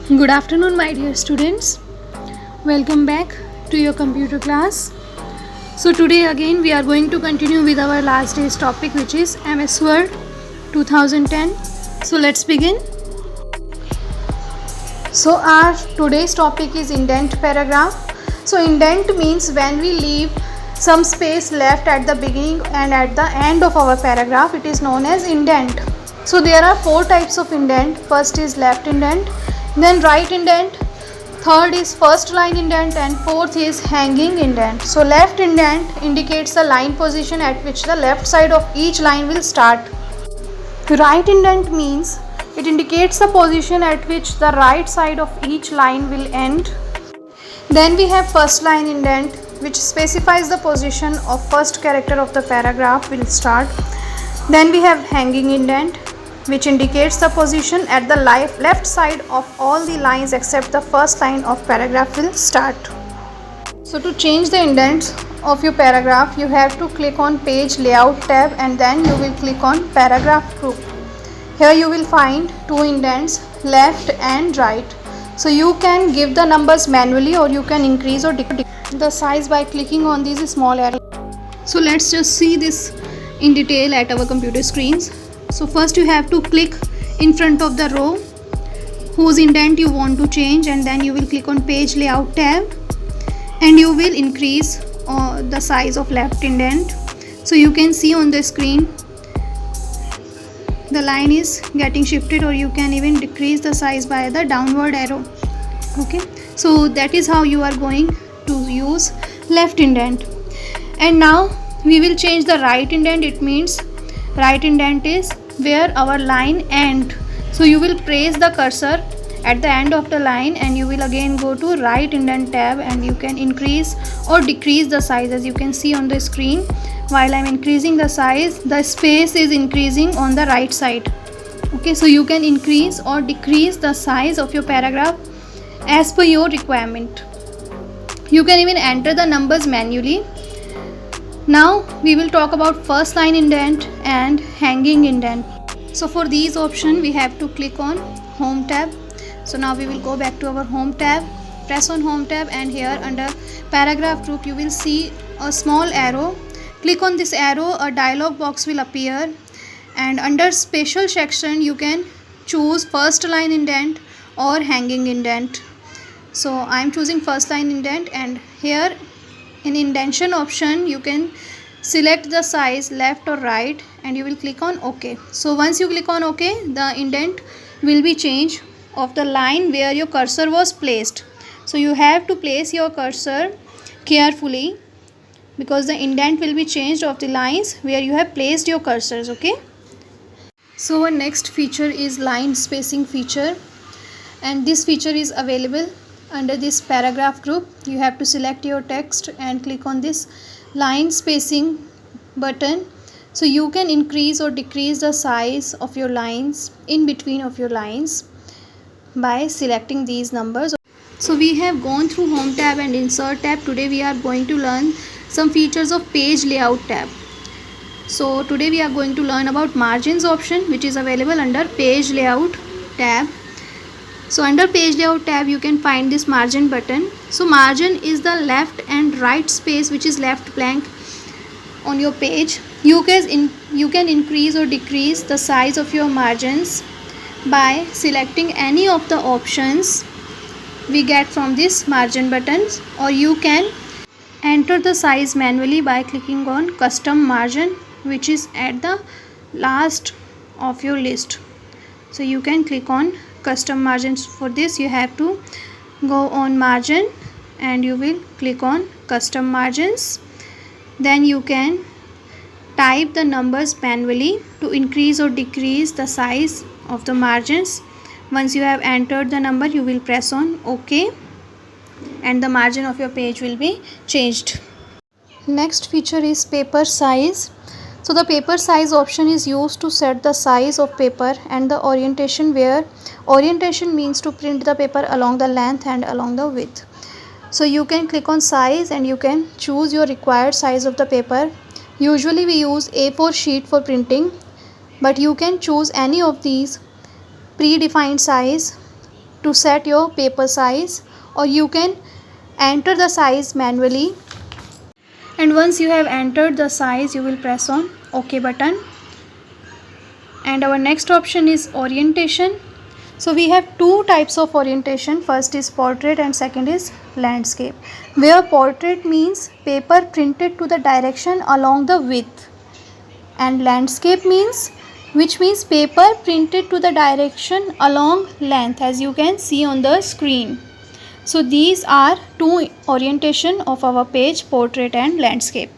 Good afternoon, my dear students. Welcome back to your computer class. So, today again we are going to continue with our last day's topic, which is MS Word 2010. So, let's begin. So, our today's topic is indent paragraph. So, indent means when we leave some space left at the beginning and at the end of our paragraph, it is known as indent. So, there are four types of indent. First is left indent, then right indent, third is first line indent, and fourth is hanging indent. So left indent indicates the line position at which the left side of each line will start. Right indent means it indicates the position at which the right side of each line will end. Then we have first line indent, which specifies the position of first character of the paragraph will start. Then we have hanging indent, which indicates the position at the left side of all the lines except the first line of paragraph will start. So to change the indents of your paragraph, you have to click on page layout tab and then you will click on paragraph group. Here you will find two indents, left and right. So you can give the numbers manually or you can increase or decrease the size by clicking on these small arrows. So let's just see this in detail at our computer screens. So first you have to click in front of the row whose indent you want to change, and then you will click on page layout tab and you will increase the size of left indent. So you can see on the screen the line is getting shifted, or you can even decrease the size by the downward arrow. Okay, so that is how you are going to use left indent. And now we will change the right indent. It means right indent is where our line end. So you will place the cursor at the end of the line and you will again go to right indent tab and you can increase or decrease the size. As you can see on the screen, while I'm increasing the size, the space is increasing on the right side. Okay, so you can increase or decrease the size of your paragraph as per your requirement. You can even enter the numbers manually. Now we will talk about first line indent and hanging indent. So for these options we have to click on home tab. So now we will go back to our home tab, press on home tab, and here under paragraph group you will see a small arrow. Click on this arrow, a dialog box will appear, and under special section you can choose first line indent or hanging indent. So I am choosing first line indent, and here in indentation option you can select the size left or right and you will click on OK. So once you click on OK, the indent will be changed of the line where your cursor was placed. So you have to place your cursor carefully because the indent will be changed of the lines where you have placed your cursors. Okay, so our next feature is line spacing feature, and this feature is available under this paragraph group. You have to select your text and click on this line spacing button. So you can increase or decrease the size of your lines in between of your lines by selecting these numbers. So we have gone through home tab and insert tab. Today we are going to learn some features of page layout tab. So today we are going to learn about margins option, which is available under page layout tab. So under page layout tab you can find this margin button. So margin is the left and right space which is left blank on your page. You can increase or decrease the size of your margins by selecting any of the options we get from this margin buttons, or you can enter the size manually by clicking on custom margin, which is at the last of your list. So you can click on custom margins. For this you have to go on margin and you will click on custom margins. Then you can type the numbers manually to increase or decrease the size of the margins. Once you have entered the number, you will press on OK and the margin of your page will be changed. Next feature is paper size. So the paper size option is used to set the size of paper and the orientation, where orientation means to print the paper along the length and along the width. So you can click on size and you can choose your required size of the paper. Usually we use A4 sheet for printing, but you can choose any of these predefined size to set your paper size, or you can enter the size manually. And once you have entered the size, you will press on OK button. And our next option is orientation. So we have two types of orientation. First is portrait and second is landscape, where portrait means paper printed to the direction along the width, and landscape means paper printed to the direction along length, as you can see on the screen. So these are two orientation of our page, portrait and landscape.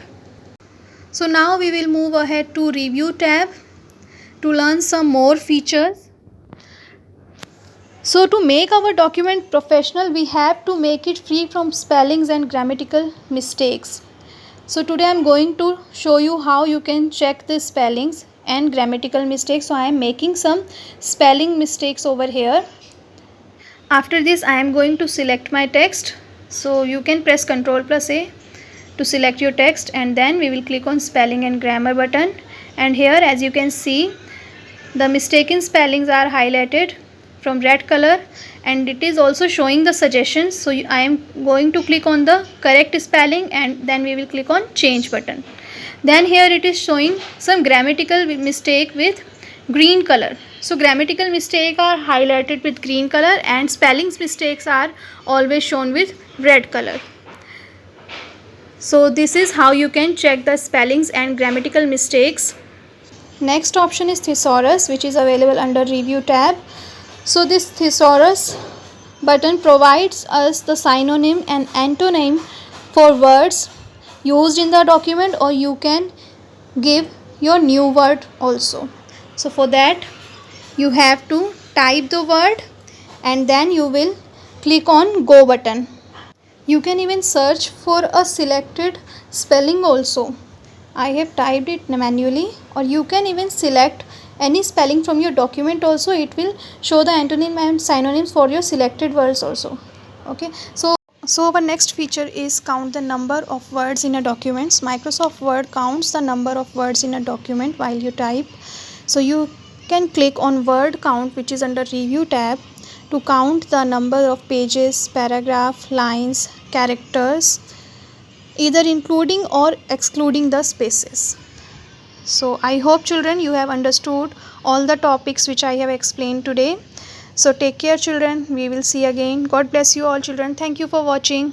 So now we will move ahead to review tab to learn some more features. So to make our document professional, we have to make it free from spellings and grammatical mistakes. So today I am going to show you how you can check the spellings and grammatical mistakes. So I am making some spelling mistakes over here. After this I am going to select my text. So you can press Ctrl+A to select your text, and then we will click on spelling and grammar button. And here, as you can see, the mistaken spellings are highlighted from red color, and it is also showing the suggestions. So I am going to click on the correct spelling, and then we will click on change button. Then here it is showing some grammatical mistake with green color. So grammatical mistake are highlighted with green color, and spellings mistakes are always shown with red color. So this is how you can check the spellings and grammatical mistakes. Next option is thesaurus, which is available under review tab. So this thesaurus button provides us the synonym and antonym for words used in the document, or you can give your new word also. So for that you have to type the word, and then you will click on go button. You can even search for a selected spelling also. I have typed it manually, or you can even select any spelling from your document also. It will show the antonym and synonyms for your selected words also. Okay, so our next feature is count the number of words in a document. Microsoft Word counts the number of words in a document while you type. So you can click on word count, which is under review tab, to count the number of pages, paragraph, lines, characters, either including or excluding the spaces. So I hope children you have understood all the topics which I have explained today. So take care children, we will see again. God bless you all children. Thank you for watching.